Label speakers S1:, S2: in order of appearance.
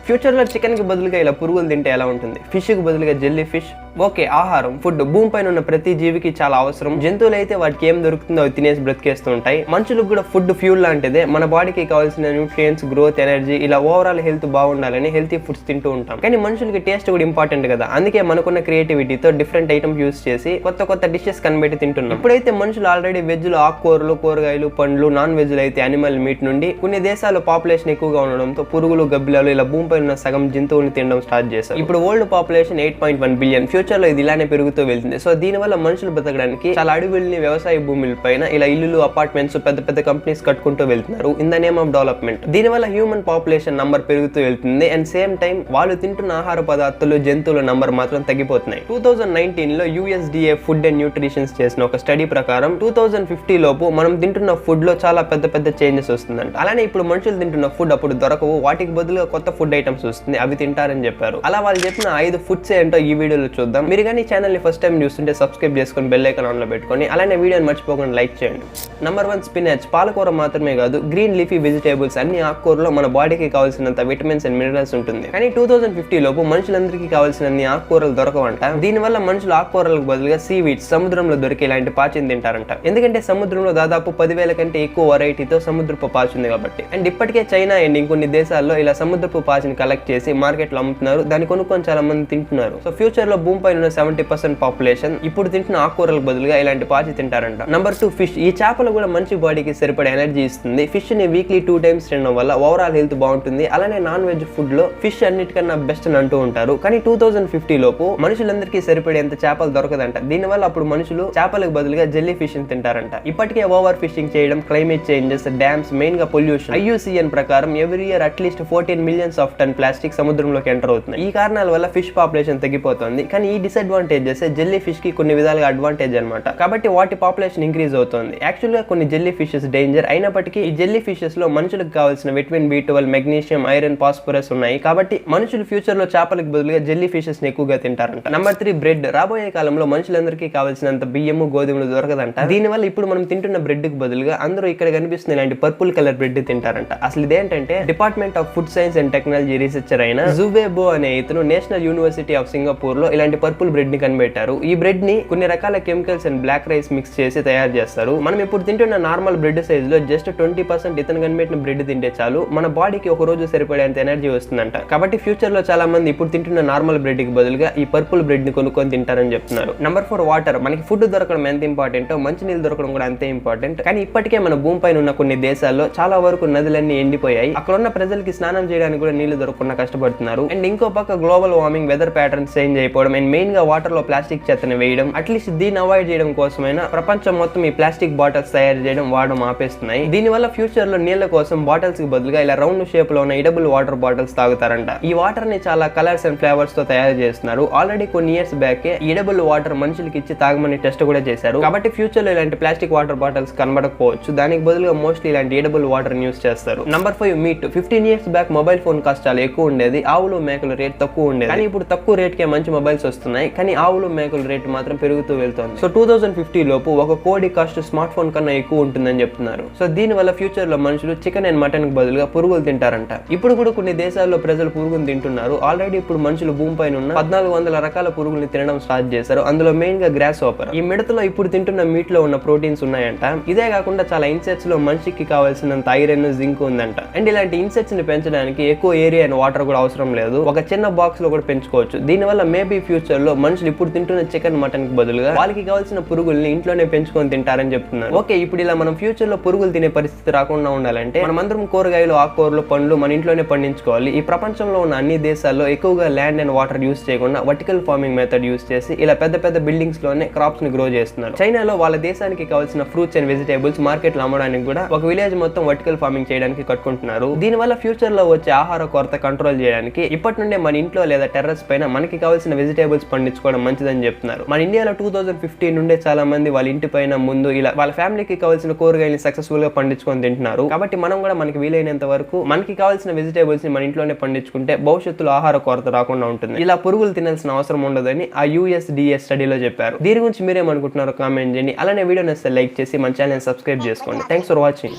S1: Future లో chicken కి బదులుగా ఇలా పురుగులు తింటే ఎలా ఉంటుంది? ఫిష్ కి బదులుగా జెల్లీ ఫిష్. ఓకే, ఆహారం ఫుడ్ భూమి పైన ఉన్న ప్రతి జీవికి చాలా అవసరం. జంతువులు అయితే వాటికి ఏం దొరుకుతుందో అవి తినేసి బ్రతికేస్తూ ఉంటాయి. మనుషులకు కూడా ఫుడ్ ఫ్యూల్ లాంటిదే. మన బాడీకి కావాల్సిన న్యూట్రియంట్స్, గ్రోత్, ఎనర్జీ, ఇలా ఓవరాల్ హెల్త్ బాగుండాలని హెల్తీ ఫుడ్స్ తింటూ ఉంటాం. కానీ మనుషులకి టేస్ట్ కూడా ఇంపార్టెంట్ కదా. అందుకే మనకున్న క్రియేటివిటీతో డిఫరెంట్ ఐటమ్స్ యూస్ చేసి కొత్త కొత్త డిషెస్ కనిపెట్టి తింటున్నాం. ఇప్పుడైతే మనుషులు ఆల్రెడీ వెజ్ లో ఆకుకూరలు, కూరగాయలు, పండ్లు, నాన్ వెజ్ లో అయితే అనిమల్ మీట్ నుండి కొన్ని దేశాల్లో పాపులేషన్ ఎక్కువగా ఉండడంతో పురుగులు, గబ్బిలాలు ఇలా భూమిపై ఉన్న సగం జంతువులను తినడం స్టార్ట్ చేశారు. ఇప్పుడు వరల్డ్ పాపులేషన్ 8.1 బిలియన్. ఫ్యూచర్ లో ఇది ఇలానే పెరుగుతూ వెళ్తుంది. సో దీని వల్ల మనుషులు బతకడానికి చాలా అడవుల్ని, వ్యవసాయ భూముల పైన ఇలా ఇల్లులు, అపార్ట్మెంట్స్, పెద్ద పెద్ద కంపెనీస్ కట్టుకుంటూ వెళ్తున్నారు in the name of development. దీని వల్ల హ్యూమన్ పాపులేషన్ నంబర్ పెరుగుతూ వెళ్తుంది. అండ్ సేమ్ టైం వాళ్ళు తింటున్న ఆహార పదార్థాలు, జంతువుల నంబర్ మాత్రం తగ్గిపోతున్నాయి. 2019 లో USDA ఫుడ్ అండ్ న్యూట్రిషన్స్ చేసిన ఒక స్టడీ ప్రకారం 2050 లోపు మనం తింటున్న ఫుడ్ లో చాలా పెద్ద పెద్ద చేంజెస్ వస్తుందంట. అలానే ఇప్పుడు మనుషులు తింటున్న ఫుడ్ అప్పుడు దొరకవు. వాటికి బదులుగా కొత్త ఫుడ్ ఐటమ్స్ వస్తుంది, అవి తింటారని చెప్పారు. అలా వాళ్ళు చెప్పిన 5 ఫుడ్స్ ఏంటో ఈ వీడియోలో చూద్దాం. మీరు కానీ ఛానల్ ని ఫస్ట్ టైం చూస్తుంటే సబ్స్క్రైబ్ చేసుకొని బెల్ ఐకాన్ ఆన్ లో పెట్టుకొని అలానే వీడియోని మర్చిపోకుండా లైక్ చేయండి. Number 1 spinach. పాలకూర మాత్రమే కాదు, గ్రీన్ లీఫీ వెజిటేబుల్స్ అన్ని ఆకుకూరలో మన బాడీకి కావాల్సినంత విటమిన్స్ అండ్ మినరల్స్ ఉంటుంది. కానీ 2050 లోపు మనుషులందరికీ కావాల్సిన ఆకుకూరలు దొరకవంట. దీని వల్ల మనుషులు ఆకుకూరలకు బదులుగా సీవీడ్స్, సముద్రంలో దొరికే ఇలాంటి పాచిని తింటారంట. ఎందుకంటే సముద్రంలో దాదాపు 10,000 కంటే ఎక్కువ వెరైటీతో సముద్రపు పాచి ఉంది కాబట్టి. అండ్ ఇప్పటికే చైనా అండ్ ఇంకొన్ని దేశాల్లో ఇలా సముద్రపు పాచిని కలెక్ట్ చేసి మార్కెట్ లో అమ్ముతున్నారు. దాన్ని కొనుక్కొని చాలా మంది తింటున్నారు. సో ఫ్యూచర్ లో భూమి పైన 70% పాపులేషన్ ఇప్పుడు తింటున్న ఆకుకూరలకు బదులుగా ఇలాంటి పాచి తింటారంట. Number 2 fish. ఈ చేపలు కూడా మంచి బాడీకి సరిపడే ఎనర్జీ ఇస్తుంది. ఫిష్ ని వీక్లీ 2 టైమ్స్ తినడం వల్ల ఓవరాల్ హెల్త్ బాగుంటుంది. అలానే నాన్ వెజ్ ఫుడ్ లో ఫిష్ అన్నిటికన్నా బెస్ట్ అని అంటూ ఉంటారు. కానీ 2050 లోపు మనుషులందరికీ సరిపడేంత చేపలు దొరకదంట. దీని వల్ల అప్పుడు మనుషులు చేపలకు బదులుగా జెల్లీ ఫిష్ ని తింటారంట. ఇప్పటికే ఓవర్ ఫిషింగ్ చేయడం, క్లైమేట్ చేంజెస్, డ్యామ్స్, మెయిన్ గా పొల్యూషన్. IUCN ప్రకారం every year at least 14 millions of ton plastic సముద్రంలోకి ఎంటర్ అవుతుంది. ఈ కారణాల వల్ల ఫిష్ పాపులేషన్ తగ్గిపోతుంది. కానీ ఈ డిసడ్వాంటేజెస్ జెల్లీ ఫిష్ కి కొన్ని విధాలుగా అడ్వాంటేజ్ అనమాట. కాబట్టి వాటి పాపులేషన్ ఇంక్రీజ్ అవుతుంది. యాక్చువల్ గా కొన్ని జెల్లీ ఫిషెస్ డేంజర్ అయినప్పటికీ ఈ జెల్లీ ఫిషెస్ లో మనుషులకు కావాల్సిన vitamin B12, magnesium, iron, phosphorus ఉన్నాయి. కాబట్టి మనుషులు ఫ్యూచర్ లో చేపలకు బదులుగా జెల్లీ ఫిషెస్ ని ఎక్కువగా తింటారంట. Number 3 bread. రాబోయే కాలంలో మనుషులందరికీ కావాల్సినంత బియ్యము, గోధుమలు దొరకదంట. దీని వల్ల ఇప్పుడు మనం తింటున్న బ్రెడ్ కి బదులుగా అందరూ ఇక్కడ కనిపిస్తున్న ఇలాంటి పర్పుల్ కలర్ బ్రెడ్ తింటారంట. అసలు ఇదేంటంటే department of food science and technology researcher అయిన జువేబో అనే ఇతను నేషనల్ యూనివర్సిటీ ఆఫ్ సింగపూర్ లో ఇలాంటి పర్పుల్ బ్రెడ్ ని కనిపెట్టారు. ఈ బ్రెడ్ ని కొన్ని రకాల chemicals and black rice mix చేసి తయారు చేస్తారు. మనం ఇప్పుడు తింటున్న నార్మల్ బ్రెడ్ సైజ్ లో జస్ట్ 20% ఇతను కనిపెట్టిన బ్రెడ్ తింటే చాలు మన బాడీకి ఒక రోజు సరిపడేంత ఎనర్జీ వస్తుందంట. కాబట్టి ఫ్యూచర్ లో చాలా మంది ఇప్పుడు తింటున్న నార్మల్ బ్రెడ్ కి బదులుగా ఈ పర్పుల్ బ్రెడ్ ని కొనుక్కొని తింటారని చెప్తున్నారు. Number 4 water. మనకి ఫుడ్ దొరకడం ఎంత ఇంపార్టెంట్, మంచినీళ్ళు దొరకడం కూడా అంతే ఇంపార్టెంట్. కానీ ఇప్పటికే మన భూమి పైన ఉన్న కొన్ని దేశాల్లో చాలా వరకు నదులన్నీ ఎండిపోయాయి. అక్కడ ఉన్న ప్రజలకి స్నానం చేయడానికి కూడా నీళ్లు దొరకకుండా కష్టపడుతున్నారు. అండ్ ఇంకో పక్క global warming, weather patterns change అయిపోవడం అండ్ మెయిన్ గా వాటర్ లో ప్లాస్టిక్ చెత్తని వేయడం, అట్లీస్ట్ దీన్ని అవాయిడ్ చేయడం కోసమైనా ప్రపంచం మొత్తం ఈ ప్లాస్టిక్ బాటిల్స్ తయారు చేయడం, వాడడం ఆపేస్తున్నాయి. దీని వల్ల ఫ్యూచర్ లో నీళ్ల కోసం బాటిల్స్ కి బదులుగా ఇలా రౌండ్ షేప్ లో ఉన్న ఎడబుల్ వాటర్ బాటిల్స్ తాగుతారంట. ఈ వాటర్ ని చాలా కలర్స్ అండ్ ఫ్లేవర్స్ తో తయారు చేస్తున్నారు. ఆల్రెడీ కొన్ని ఇయర్స్ బ్యాక్ ఎడబుల్ వాటర్ మనుషులకి ఇచ్చి తాగమని టెస్ట్ కూడా చేశారు. కాబట్టి ఫ్యూచర్ లో ఇలాంటి ప్లాస్టిక్ వాటర్ బాటిల్స్ కనబడకపోవచ్చు. దానికి బదులుగా మోస్ట్లీ ఇలాంటి ఎడబుల్ వాటర్ యూస్ చేస్తారు. Number 5 meet. 15 years back mobile phone cost చాలా ఎక్కువ ఉండేది. ఆవులు, మేకల రేట్ తక్కువ ఉండేది. కానీ ఇప్పుడు తక్కువ రేట్ కే మంచి మొబైల్స్ వస్తున్నాయి. కానీ ఆవులు, మేకల రేట్ మాత్రం పెరుగుతూ వెళ్తుంది. సో 2050 లోపు ఒక కోడి కాస్ట్ స్మార్ట్ ఫోన్ కన్నా ఎక్కువ ఉంటుందని చెప్తున్నారు. సో దీని వల్ల ఫ్యూచర్ లో మనుషులు చికెన్ అండ్ మటన్ కి బదులుగా పురుగులు తింటారంట. ఇప్పుడు కూడా కొన్ని దేశాల్లో ప్రజలు పురుగులు తింటున్నారు. ఆల్రెడీ ఇప్పుడు మనుషులు భూమి పైన ఉన్న 1400 రకాల పురుగుల్ని తినడం స్టార్ట్ చేశారు. అందులో మెయిన్ గా గ్రాస్ హోపర్. ఈ మిడతలో ఇప్పుడు తింటున్న మీట్ లో ఉన్న ప్రోటీన్స్ ఉన్నాయంట. ఇదే కాకుండా చాలా ఇన్సెక్ట్స్ లో మనిషికి కావాల్సినంత ఐరన్, జింక్ ఉందంట. అండ్ ఇలాంటి ఇన్సెక్ట్స్ ని పెంచడానికి ఎక్కువ ఏరియా అండ్ వాటర్ కూడా అవసరం లేదు. ఒక చిన్న బాక్స్ లో కూడా పెంచుకోవచ్చు. దీని వల్ల మేబీ ఫ్యూచర్ లో మనుషులు ఇప్పుడు తింటున్న చికెన్, మటన్ కి బదులుగా వాళ్ళకి కావాల్సిన పురుగుల్ని ఇంట్లోనే పెంచుకొని తింటారని చెప్తున్నారు. ఓకే, ఇప్పుడు ఇలా మనం ఫ్యూచర్ లో పురుగులు తినే పరిస్థితి రాకుండా ఉండాలంటే మనమందరం కూరగాయలు, ఆకుకూరలు, పండ్లు మన ఇంట్లోనే పండించుకోవాలి. ఈ ప్రపంచంలో ఉన్న అన్ని దేశాల్లో ఎక్కువగా ల్యాండ్ అండ్ వాటర్ యూస్ చేయకుండా వర్టికల్ ఫార్మింగ్ మెథడ్ యూస్ చేసి ఇలా పెద్ద పెద్ద బిల్డింగ్స్ లోనే క్రాప్స్ ని గ్రో చేస్తున్నారు. చైనాలో వాళ్ళ దేశానికి కావాల్సిన ఫ్రూట్స్ అండ్ వెజిటేబుల్స్ మార్కెట్ లో అమ్మడానికి కూడా ఒక విలేజ్ మొత్తం వర్టికల్ ఫార్మింగ్ చేయడానికి కట్టుకుంటున్నారు. దీని వల్ల ఫ్యూచర్ లో వచ్చే ఆహార కొరత కంట్రోల్ చేయడానికి ఇప్పటి నుండే మన ఇంట్లో లేదా టెర్రస్ పైన మనకి కావాల్సిన వెజిటేబుల్స్ పండించుకోవడం మంచిదని చెప్తున్నారు. మన ఇండియాలో 2015 నుండే చాలా మంది వాళ్ళ ఇంటి పైన ముందు ఇలా వాళ్ళ ఫ్యామిలీకి కావాల్సిన కూరగాయలు సక్సెస్ఫుల్ గా పండించుకొని తింటున్నారు. కాబట్టి మనం కూడా మనకి వీలైనంత వరకు మనకి కావాల్సిన వెజిటేబుల్స్ ని మన ఇంట్లోనే పండించుకుంటే భవిష్యత్తులో ఆహార కొరత రాకుండా ఉంటుంది. ఇలా పురుగులు తినాల్సిన అవసరం ఉండదని ఆ USDA స్టడీలో చెప్పారు. దీని గురించి మీరేమనుకుంటున్నారో కామెంట్ చేయండి. అలానే వీడియో నచ్చితే లైక్ చేసి మన ఛానల్ సబ్స్క్రైబ్ చేసుకోండి. Thanks for watching.